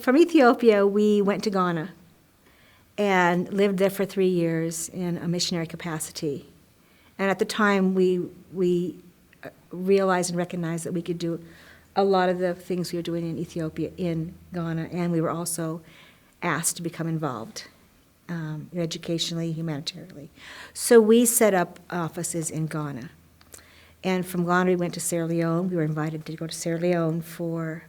From Ethiopia, we went to Ghana and lived there for 3 years in a missionary capacity. And at the time, we realized and recognized that we could do a lot of the things we were doing in Ethiopia in Ghana, and we were also asked to become involved educationally, humanitarianly. So we set up offices in Ghana. And from Ghana, we went to Sierra Leone. We were invited to go to Sierra Leone for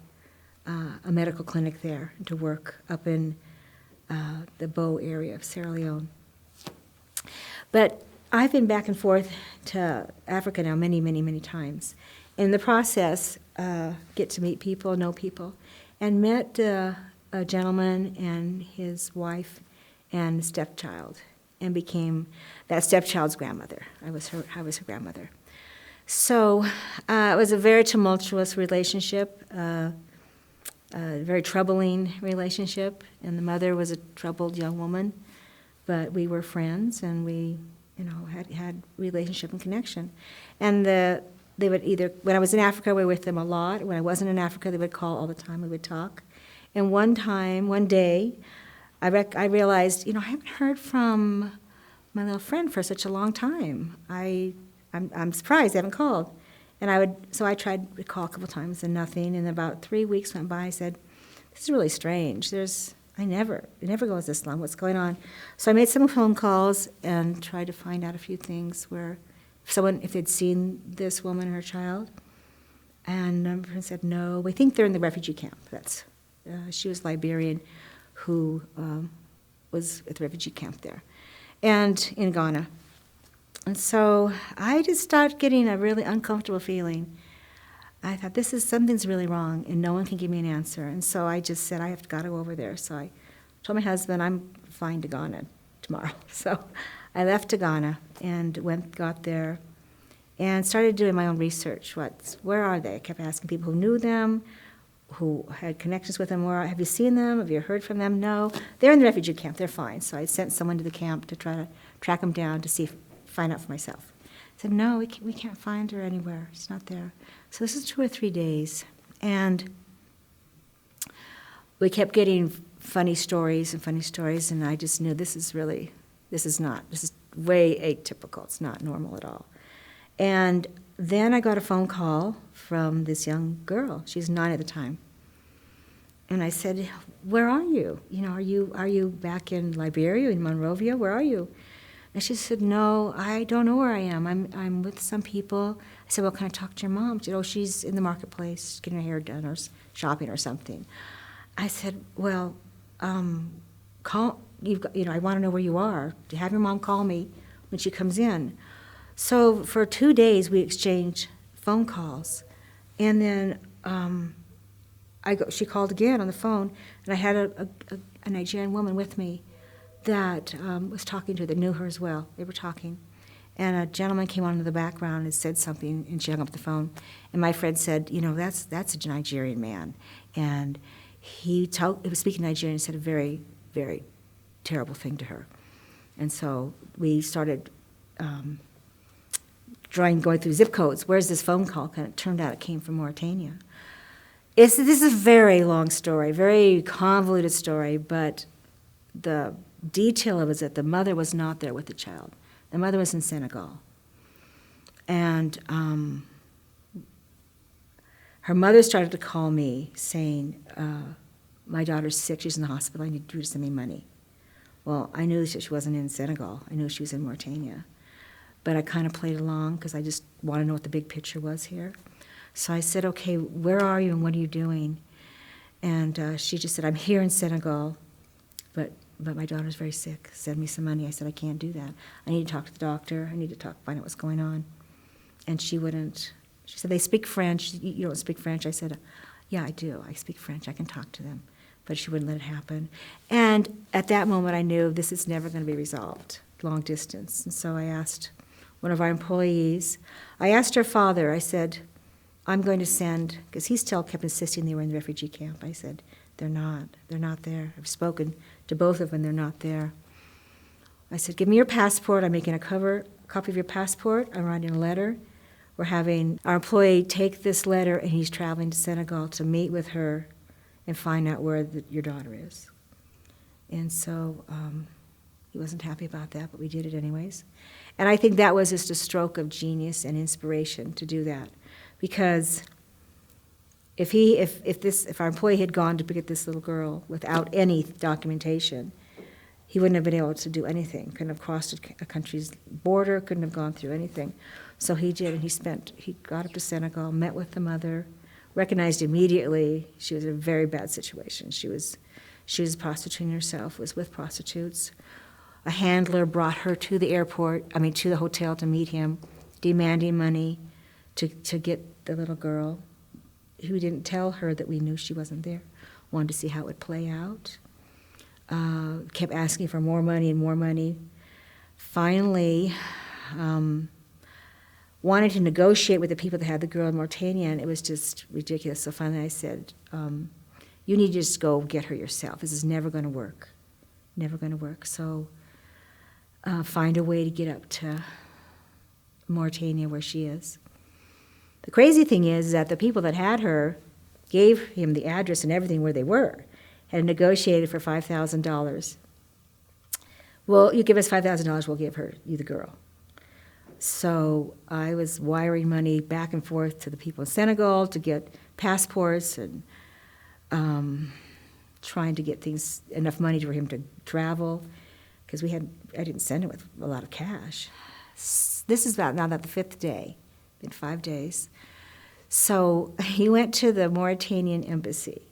a medical clinic there to work up in the Bow area of Sierra Leone. But I've been back and forth to Africa now many, many, many times. In the process, get to meet people, know people, and met a gentleman and his wife and stepchild, and became that stepchild's grandmother. I was her grandmother. So it was a very tumultuous relationship, a very troubling relationship, and the mother was a troubled young woman, but we were friends, and we, had relationship and connection. And they would either, when I was in Africa, we were with them a lot. When I wasn't in Africa, they would call all the time. We would talk. And one day, I realized, I haven't heard from my little friend for such a long time. I'm surprised they haven't called. And so I tried to call a couple times and nothing. And about 3 weeks went by. I said, this is really strange. It never goes this long. What's going on? So I made some phone calls and tried to find out a few things where if they'd seen this woman and her child. And my friend said, no, we think they're in the refugee camp. She was Liberian who was at the refugee camp there and in Ghana. And so I just started getting a really uncomfortable feeling. I thought, something's really wrong, and no one can give me an answer. And so I just said, got to go over there. So I told my husband, I'm flying to Ghana tomorrow. So I left to Ghana and got there and started doing my own research. Where are they? I kept asking people who knew them, who had connections with them. Have you seen them? Have you heard from them? No. They're in the refugee camp. They're fine. So I sent someone to the camp to try to track them down to find out for myself. I said, no, we can't find her anywhere. She's not there. So this is 2 or 3 days. And we kept getting funny stories, and I just knew this is way atypical. It's not normal at all. And then I got a phone call from this young girl. She's 9 at the time. And I said, where are you? Are you back in Liberia, in Monrovia? Where are you? And she said, no, I don't know where I am. I'm with some people. I said, well, can I talk to your mom? She said, she's in the marketplace getting her hair done or shopping or something. I said, well, I want to know where you are. Have your mom call me when she comes in. So for 2 days, we exchanged phone calls. And then she called again on the phone, and I had a Nigerian woman with me that was talking to her, that knew her as well. They were talking. And a gentleman came on in the background and said something, and she hung up the phone. And my friend said, that's a Nigerian man. And he was speaking Nigerian and said a very, very terrible thing to her. And so we started going through zip codes. Where's this phone call? And it turned out it came from Mauritania. This is a very long story, very convoluted story, but the detail of it is that the mother was not there with the child. The mother was in Senegal. And her mother started to call me saying, my daughter's sick, she's in the hospital, I need you to send me money. Well, I knew that she wasn't in Senegal. I knew she was in Mauritania. But I kind of played along because I just want to know what the big picture was here. So I said, okay, where are you and what are you doing? And she just said, I'm here in Senegal, but my daughter's very sick. Send me some money. I said, I can't do that. I need to talk to the doctor. I need to find out what's going on. And she wouldn't. She said, they speak French. You don't speak French? I said, yeah, I do. I speak French. I can talk to them. But she wouldn't let it happen. And at that moment, I knew this is never going to be resolved, long distance. And so I asked one of our employees, I asked her father, I said, I'm going to send, because he still kept insisting they were in the refugee camp. I said, they're not there. I've spoken to both of them, they're not there. I said, give me your passport. I'm making a copy of your passport. I'm writing a letter. We're having our employee take this letter, and he's traveling to Senegal to meet with her and find out where your daughter is. And so he wasn't happy about that, but we did it anyways. And I think that was just a stroke of genius and inspiration to do that, because if our employee had gone to pick up this little girl without any documentation, he wouldn't have been able to do anything. Couldn't have crossed a country's border. Couldn't have gone through anything. So he did, and he got up to Senegal, met with the mother, recognized immediately she was in a very bad situation. She was prostituting herself, was with prostitutes. A handler brought her to the to the hotel to meet him, demanding money to get the little girl, who didn't tell her that we knew she wasn't there. Wanted to see how it would play out. Kept asking for more money and more money. Finally, wanted to negotiate with the people that had the girl in Mauritania, and it was just ridiculous. So finally I said, you need to just go get her yourself. This is never going to work. Never going to work. So find a way to get up to Mauritania where she is. The crazy thing is that the people that had her gave him the address and everything where they were, had negotiated for $5,000. Well, you give us $5,000, we'll give you the girl. So I was wiring money back and forth to the people in Senegal to get passports and trying to get enough money for him to travel, because I didn't send him with a lot of cash. This is now that the 5th day, been 5 days. So he went to the Mauritanian embassy,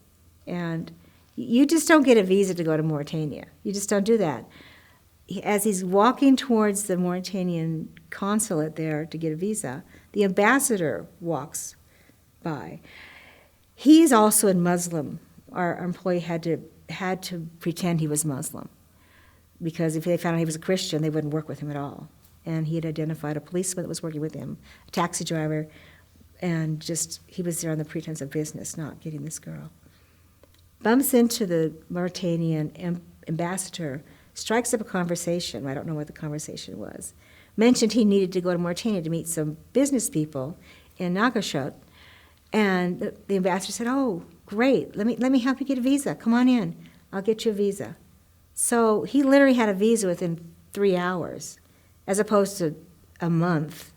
and you just don't get a visa to go to Mauritania. You just don't do that. As he's walking towards the Mauritanian consulate there to get a visa, the ambassador walks by. He's also a Muslim. Our employee had to pretend he was Muslim, because if they found out he was a Christian, they wouldn't work with him at all. And he had identified a policeman that was working with him, a taxi driver, and he was there on the pretense of business, not getting this girl. Bumps into the Mauritanian ambassador, strikes up a conversation. I don't know what the conversation was. Mentioned he needed to go to Mauritania to meet some business people in Nouakchott. And the ambassador said, "Oh, great, let me help you get a visa. Come on in, I'll get you a visa." So he literally had a visa within 3 hours, as opposed to a month.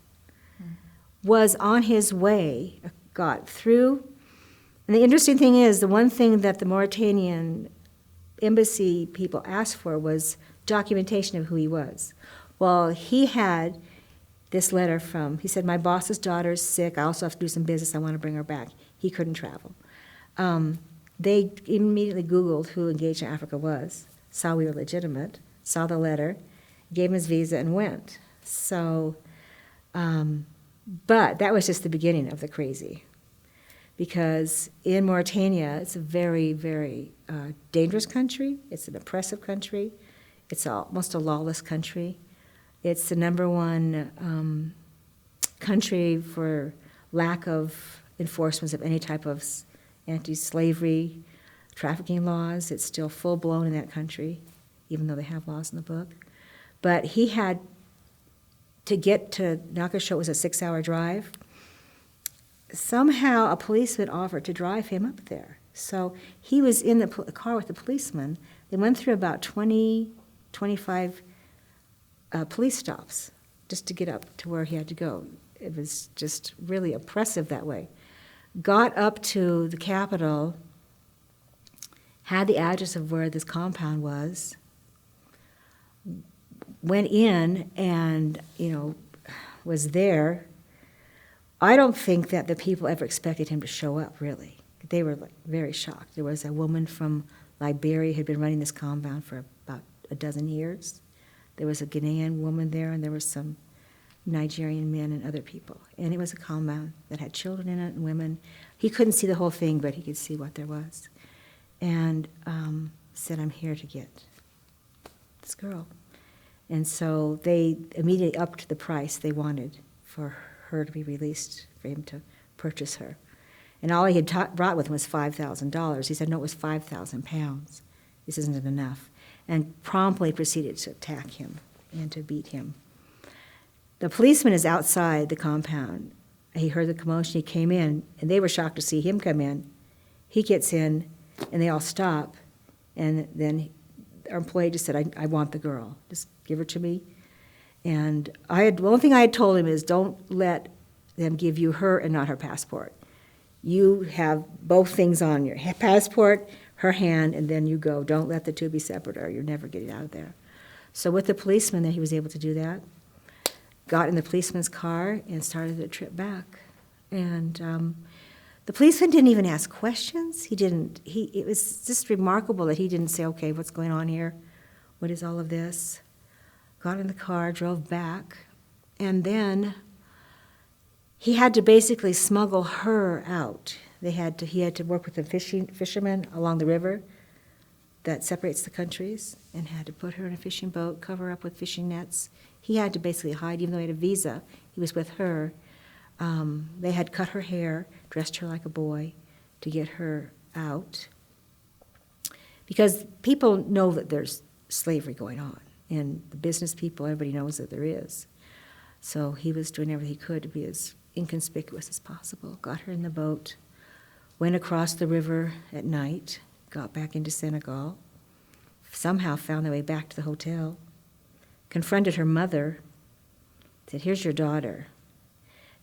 Was on his way, got through. And the interesting thing is, the one thing that the Mauritanian embassy people asked for was documentation of who he was. Well, he had this letter he said, "My boss's daughter's sick. I also have to do some business. I want to bring her back." He couldn't travel. They immediately Googled who Engaged in Africa was, saw we were legitimate, saw the letter, gave him his visa, and went. So, but that was just the beginning of the crazy. Because in Mauritania, it's a very, very dangerous country. It's an oppressive country. It's almost a lawless country. It's the #1 country for lack of enforcement of any type of anti-slavery, trafficking laws. It's still full-blown in that country, even though they have laws in the book. But he had to get to Nouakchott, was a 6-hour drive. Somehow a policeman offered to drive him up there. So he was in the car with the policeman. They went through about 25 police stops just to get up to where he had to go. It was just really oppressive that way. Got up to the capital, had the address of where this compound was, went in and, was there. I don't think that the people ever expected him to show up, really. They were very shocked. There was a woman from Liberia who had been running this compound for about a dozen years. There was a Ghanaian woman there, and there were some Nigerian men and other people. And it was a compound that had children in it and women. He couldn't see the whole thing, but he could see what there was. And said, "I'm here to get this girl." And so they immediately upped the price they wanted for her to be released, for him to purchase her. And all he had brought with him was $5,000. He said, "No, it was 5,000 pounds. This isn't enough." And promptly proceeded to attack him and to beat him. The policeman is outside the compound. He heard the commotion. He came in, and they were shocked to see him come in. He gets in, And they all stop, and then our employee just said, I want the girl. Just give her to me. And the only thing I had told him is, don't let them give you her and not her passport. You have both things on your passport, her hand, and then you go. Don't let the two be separate, or you're never getting out of there. So with the policeman, he was able to do that. Got in the policeman's car and started the trip back. And the policeman didn't even ask questions. It was just remarkable that he didn't say, okay, what's going on here? What is all of this? Got in the car, drove back, and then he had to basically smuggle her out. He had to work with the fishermen along the river that separates the countries, and had to put her in a fishing boat, cover her up with fishing nets. He had to basically hide, even though he had a visa. He was with her. They had cut her hair, dressed her like a boy to get her out. Because people know that there's slavery going on, and the business people, everybody knows that there is. So he was doing everything he could to be as inconspicuous as possible. Got her in the boat, went across the river at night, got back into Senegal, somehow found their way back to the hotel, confronted her mother, said, here's your daughter.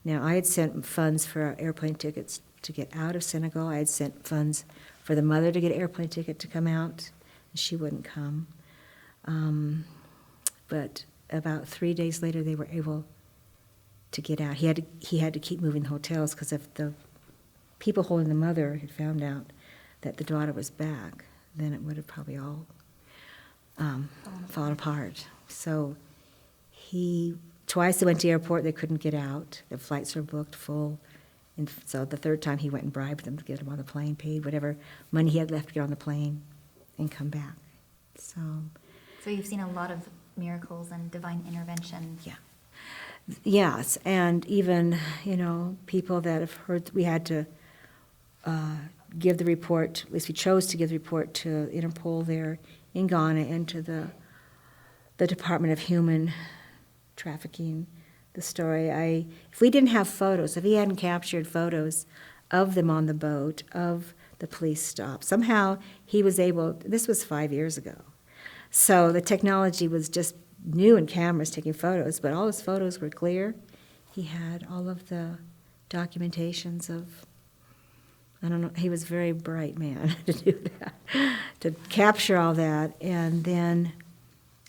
Now, I had sent funds for our airplane tickets to get out of Senegal. I had sent funds for the mother to get an airplane ticket to come out, and she wouldn't come. But about 3 days later, they were able to get out. He had to keep moving hotels, because if the people holding the mother had found out that the daughter was back, then it would have probably all fallen apart. So twice they went to the airport, they couldn't get out. The flights were booked full. And so the third time he went and bribed them to get him on the plane, paid whatever money he had left to get on the plane and come back. So you've seen a lot of miracles and divine intervention. Yeah. Yes, and even, people that have heard, we had to give the report, at least we chose to give the report to Interpol there in Ghana and to the Department of Human Trafficking, the story. If we didn't have photos, if he hadn't captured photos of them on the boat, of the police stop, somehow he was able, this was 5 years ago, so the technology was just new in cameras taking photos, but all his photos were clear. He had all of the documentations of, I don't know, he was a very bright man to do that, to capture all that. And then,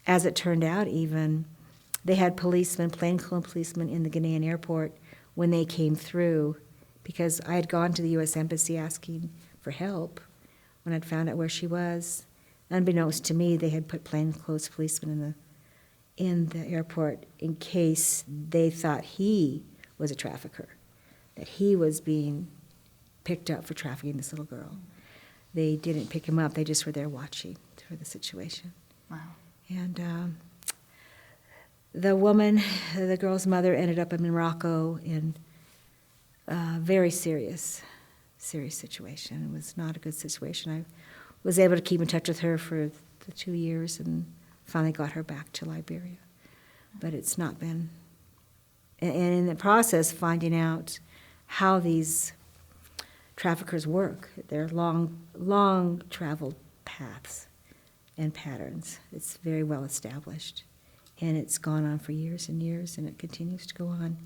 as it turned out even, they had policemen, plainclothes policemen in the Ghanaian airport when they came through, because I had gone to the U.S. Embassy asking for help when I'd found out where she was. Unbeknownst to me, they had put plainclothes policemen in the airport in case they thought he was a trafficker, that he was being picked up for trafficking this little girl. They didn't pick him up, they just were there watching for the situation. Wow. And the girl's mother ended up in Morocco in a very serious situation. It was not a good situation. I was able to keep in touch with her for the 2 years and finally got her back to Liberia. But it's not been, and in the process, finding out how these traffickers work, their long traveled paths and patterns. It's very well established, and it's gone on for years and years, and it continues to go on.